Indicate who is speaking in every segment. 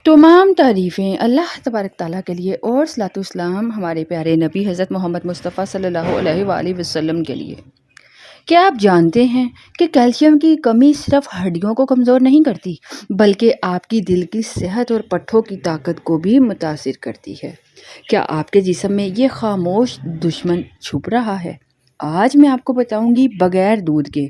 Speaker 1: तमाम तारीफ़ें अल्लाह तबारक ताला के लिए और सलातो सलाम हमारे प्यारे नबी हज़रत मोहम्मद मुस्तफ़ा सल्लल्लाहु अलैहि वसल्लम के लिए। क्या आप जानते हैं कि कैल्शियम की कमी सिर्फ हड्डियों को कमज़ोर नहीं करती, बल्कि आपकी दिल की सेहत और पट्ठों की ताकत को भी मुतासिर करती है। क्या आपके जिस्म में ये खामोश दुश्मन छुप रहा है? आज मैं आपको बताऊंगी बगैर दूध के,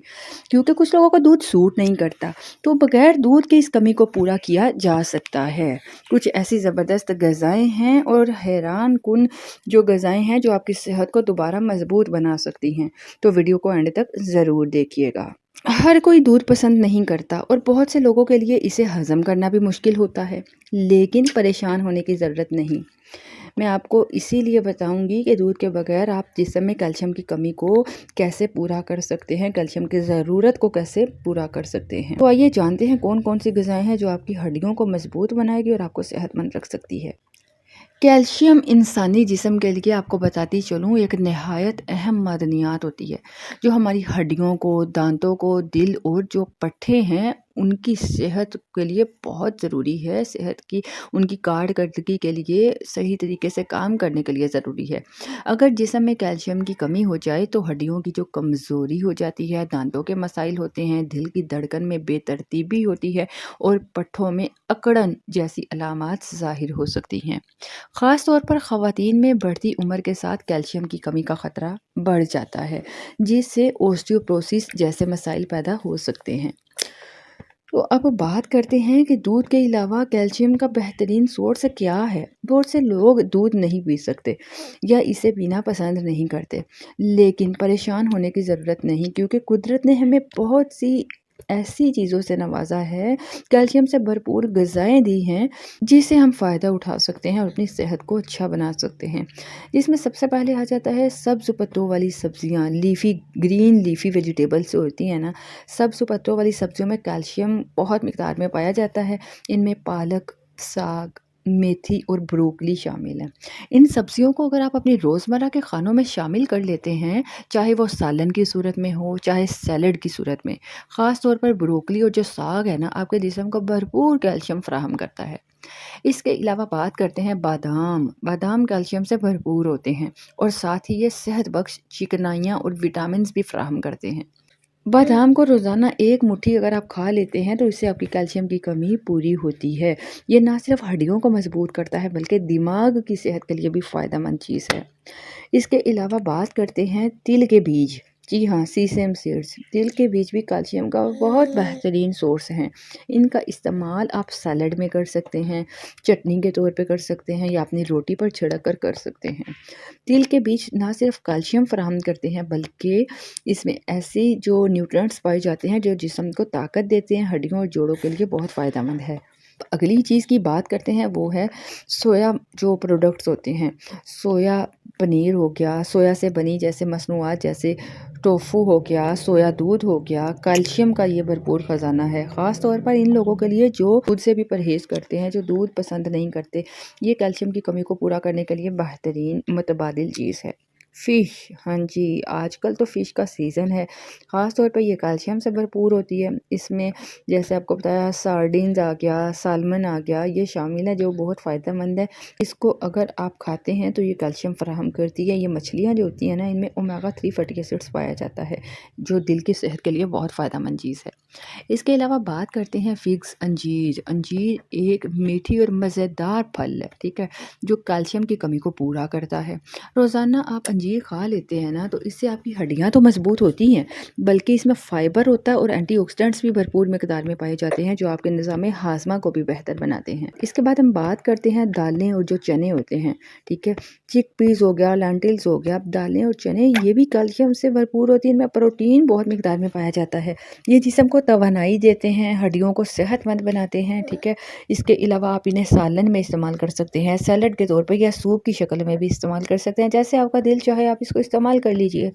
Speaker 1: क्योंकि कुछ लोगों को दूध सूट नहीं करता, तो बगैर दूध के इस कमी को पूरा किया जा सकता है। कुछ ऐसी ज़बरदस्त ग़िज़ाएँ हैं और हैरान कुन जो ग़िज़ाएँ हैं जो आपकी सेहत को दोबारा मजबूत बना सकती हैं। तो वीडियो को एंड तक ज़रूर देखिएगा। हर कोई दूध पसंद नहीं करता और बहुत से लोगों के लिए इसे हज़म करना भी मुश्किल होता है, लेकिन परेशान होने की ज़रूरत नहीं। मैं आपको इसीलिए बताऊंगी कि दूध के बगैर आप जिस्म में कैल्शियम की कमी को कैसे पूरा कर सकते हैं, कैल्शियम की ज़रूरत को कैसे पूरा कर सकते हैं। तो आइए जानते हैं कौन कौन सी ग़िज़ाएँ हैं जो आपकी हड्डियों को मजबूत बनाएगी और आपको सेहतमंद रख सकती है। कैल्शियम इंसानी जिस्म के लिए आपको बताती चलूँ एक नहायत अहम मादनियात होती है, जो हमारी हड्डियों को, दांतों को, दिल और जो पट्ठे हैं उनकी सेहत के लिए बहुत ज़रूरी है। सेहत की उनकी कारकर्दगी के लिए सही तरीके से काम करने के लिए ज़रूरी है। अगर जिस्म में कैल्शियम की कमी हो जाए तो हड्डियों की जो कमज़ोरी हो जाती है, दांतों के मसाइल होते हैं, दिल की धड़कन में बेतरतीबी होती है और पट्ठों में अकड़न जैसी अलामात ज़ाहिर हो सकती हैं। ख़ास तौर पर ख़वातीन में बढ़ती उम्र के साथ कैल्शियम की कमी का ख़तरा बढ़ जाता है, जिससे ओस्टियोपोरोसिस जैसे मसाइल पैदा हो सकते हैं। तो अब बात करते हैं कि दूध के अलावा कैल्शियम का बेहतरीन सोर्स क्या है। बहुत से लोग दूध नहीं पी सकते या इसे पीना पसंद नहीं करते, लेकिन परेशान होने की ज़रूरत नहीं, क्योंकि कुदरत ने हमें बहुत सी ऐसी चीज़ों से नवाजा है, कैल्शियम से भरपूर ग़िज़ाएँ दी हैं, जिससे हम फ़ायदा उठा सकते हैं और अपनी सेहत को अच्छा बना सकते हैं। इसमें सबसे पहले आ जाता है सब्ज़ पत्तों वाली सब्ज़ियाँ, ग्रीन लीफ़ी वेजिटेबल्स जो होती हैं ना, सब्ज़ पत्तों वाली सब्ज़ियों में कैल्शियम बहुत मिक़दार में पाया जाता है। इनमें पालक, साग, मेथी और ब्रोकली शामिल हैं। इन सब्जियों को अगर आप अपनी रोज़मर्रा के खानों में शामिल कर लेते हैं, चाहे वो सालन की सूरत में हो, चाहे सैलड की सूरत में, ख़ास तौर पर ब्रोकली और जो साग है ना, आपके जिस्म को भरपूर कैल्शियम फ़राहम करता है। इसके अलावा बात करते हैं बादाम। बादाम कैल्शियम से भरपूर होते हैं और साथ ही ये सेहत बख्श चिकनाइयाँ और विटामिन्स भी फ़राहम करते हैं। बादाम को रोज़ाना एक मुट्ठी अगर आप खा लेते हैं तो इससे आपकी कैल्शियम की कमी पूरी होती है। ये ना सिर्फ हड्डियों को मजबूत करता है, बल्कि दिमाग की सेहत के लिए भी फ़ायदेमंद चीज़ है। इसके अलावा बात करते हैं तिल के बीज। जी हाँ, सीसम सीड्स, तिल के बीज भी कैल्शियम का बहुत बेहतरीन सोर्स हैं। इनका इस्तेमाल आप सैलड में कर सकते हैं, चटनी के तौर पे कर सकते हैं या अपनी रोटी पर छिड़क कर सकते हैं। तिल के बीज ना सिर्फ कैल्शियम फराहम करते हैं, बल्कि इसमें ऐसी जो न्यूट्रिएंट्स पाए जाते हैं जो जिस्म को ताकत देते हैं, हड्डियों और जोड़ों के लिए बहुत फ़ायदेमंद है। अगली चीज़ की बात करते हैं वो है सोया जो प्रोडक्ट्स होते हैं। सोया पनीर हो गया, सोया से बनी जैसे मसनूआत जैसे टोफू हो गया, सोया दूध हो गया, कैल्शियम का ये भरपूर ख़जाना है। ख़ास तौर पर इन लोगों के लिए जो दूध से भी परहेज़ करते हैं, जो दूध पसंद नहीं करते, ये कैल्शियम की कमी को पूरा करने के लिए बेहतरीन मुतबादिल चीज़ है। फ़िश, हाँ जी, आजकल तो फ़िश का सीज़न है। ख़ास तौर पे ये कैल्शियम से भरपूर होती है। इसमें जैसे आपको बताया सार्डिन्स आ गया, सालमन आ गया, ये शामिल है जो बहुत फ़ायदेमंद है। इसको अगर आप खाते हैं तो ये कैल्शियम फ़राहम करती है। ये मछलियाँ जो होती हैं ना, इनमें ओमेगा 3 फैटी एसिड्स पाया जाता है, जो दिल की सेहत के लिए बहुत फ़ायदेमंद चीज़ है। इसके अलावा बात करते हैं फिग्स, अंजीर। अंजीर एक मीठी और मज़ेदार फल है, ठीक है, जो कैल्शियम की कमी को पूरा करता है। रोज़ाना आप अंजीर खा लेते हैं ना, तो इससे आपकी हड्डियाँ तो मजबूत होती हैं, बल्कि इसमें फ़ाइबर होता है और एंटीऑक्सीडेंट्स भी भरपूर मिकदार में पाए जाते हैं, जो आपके निज़ाम हाज़मा को भी बेहतर बनाते हैं। इसके बाद हम बात करते हैं दालें और जो चने होते हैं, ठीक है, चिकपीस हो गया, लेंटिल्स हो गया। दालें और चने ये भी कैल्शियम से भरपूर होती हैं, इनमें प्रोटीन बहुत मिकदार में पाया जाता है। ये जिस्म को तवानाई देते हैं, हड्डियों को सेहतमंद बनाते हैं, ठीक है। इसके अलावा आप इन्हें सालन में इस्तेमाल कर सकते हैं, सैलड के तौर पे या सूप की शक्ल में भी इस्तेमाल कर सकते हैं। जैसे आपका दिल चाहे आप इसको इस्तेमाल कर लीजिए।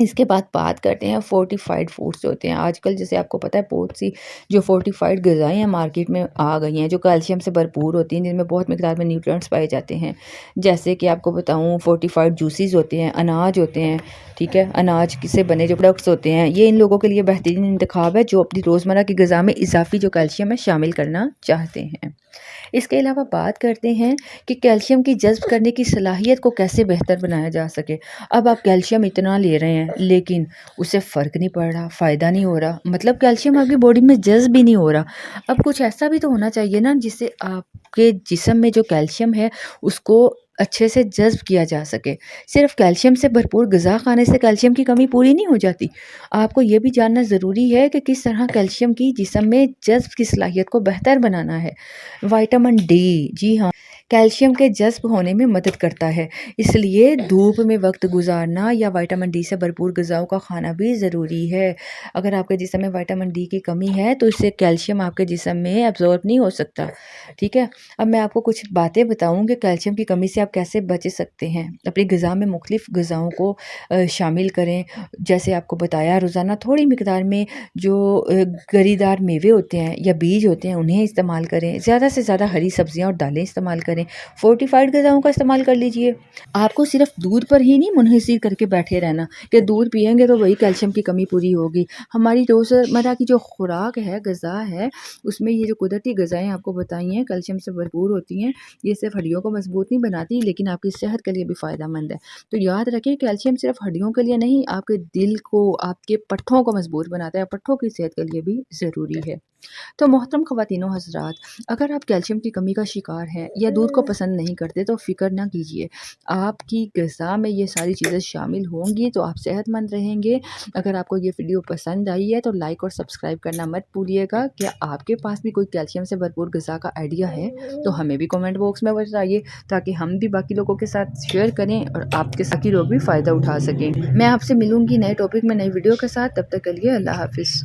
Speaker 1: اس کے بعد بات کرتے ہیں فورٹیفائڈ فوڈس ہوتے ہیں. آج کل جیسے آپ کو پتہ ہے بہت سی جو فورٹیفائڈ غذائیں ہیں مارکیٹ میں آ گئی ہیں جو کیلشیم سے بھرپور ہوتی ہیں، جن میں بہت مقدار میں نیوٹرینٹس پائے جاتے ہیں. جیسے کہ آپ کو بتاؤں فورٹیفائڈ جوسیز ہوتے ہیں، اناج ہوتے ہیں، ٹھیک ہے، اناج سے بنے جو پروڈکٹس ہوتے ہیں، یہ ان لوگوں کے لیے بہترین انتخاب ہے جو اپنی روزمرہ کی غذا میں اضافی جو کیلشیم ہے شامل کرنا چاہتے ہیں. اس کے علاوہ بات کرتے ہیں کہ کیلشیم کی جذب کرنے کی صلاحیت کو کیسے بہتر بنایا جا سکے. اب آپ کیلشیم اتنا لے رہے ہیں لیکن اس سے فرق نہیں پڑ رہا، فائدہ نہیں ہو رہا، مطلب کیلشیم آپ کی باڈی میں جذب بھی نہیں ہو رہا. اب کچھ ایسا بھی تو ہونا چاہیے نا جس سے آپ کے جسم میں جو کیلشیم ہے اس کو اچھے سے جذب کیا جا سکے. صرف کیلشیم سے بھرپور غذا کھانے سے کیلشیم کی کمی پوری نہیں ہو جاتی. آپ کو یہ بھی جاننا ضروری ہے کہ کس طرح کیلشیم کی جسم میں جذب کی صلاحیت کو بہتر بنانا ہے. وٹامن ڈی، جی ہاں، کیلشیم کے جذب ہونے میں مدد کرتا ہے، اس لیے دھوپ میں وقت گزارنا یا وٹامن ڈی سے بھرپور غذاؤں کا کھانا بھی ضروری ہے. اگر آپ کے جسم میں وٹامن ڈی کی کمی ہے تو اس سے کیلشیم آپ کے جسم میں ایبزورب نہیں ہو سکتا. ٹھیک ہے، اب میں آپ کو کچھ باتیں بتاؤں کہ کیلشیم کی کمی سے آپ کیسے بچ سکتے ہیں. اپنی غذا میں مختلف غذاؤں کو شامل کریں. جیسے آپ کو بتایا روزانہ تھوڑی مقدار میں جو گری دار میوے ہوتے ہیں یا بیج ہوتے ہیں انہیں استعمال کریں. زیادہ سے زیادہ ہری سبزیاں اور دالیں استعمال کریں. فورٹیفائڈ غذاؤں کا استعمال کر لیجئے. آپ کو صرف دودھ پر ہی نہیں منحصر کر کے بیٹھے رہنا کہ دودھ پئیں گے تو وہی کیلشیم کی کمی پوری ہوگی. ہماری روزمرہ کی جو خوراک ہے، غذا ہے، اس میں یہ جو قدرتی غذائیں آپ کو بتائی ہیں کیلشیم سے بھرپور ہوتی ہیں. یہ صرف ہڈیوں کو مضبوط نہیں بناتی لیکن آپ کی صحت کے لیے بھی فائدہ مند ہے. تو یاد رکھیں کیلشیم صرف ہڈیوں کے لیے نہیں، آپ کے دل کو، آپ کے پٹھوں کو مضبوط بناتا ہے، پٹھوں کی صحت کے لیے بھی ضروری ہے. تو محترم خواتین و حضرات، اگر آپ کیلشیم کی کمی کا شکار ہیں یا دودھ کو پسند نہیں کرتے تو فکر نہ کیجیے، آپ کی غذا میں یہ ساری چیزیں شامل ہوں گی تو آپ صحت مند رہیں گے. اگر آپ کو یہ ویڈیو پسند آئی ہے تو لائک اور سبسکرائب کرنا مت بھولیے گا. کیا آپ کے پاس بھی کوئی کیلشیم سے بھرپور غذا کا آئیڈیا ہے تو ہمیں بھی کمنٹ باکس میں بتائیے تاکہ ہم بھی باقی لوگوں کے ساتھ شیئر کریں اور آپ کے ساتھ لوگ بھی فائدہ اٹھا سکیں. میں آپ سے ملوں گی نئے ٹاپک میں نئی ویڈیو کے ساتھ. تب تک کے لیے اللہ حافظ.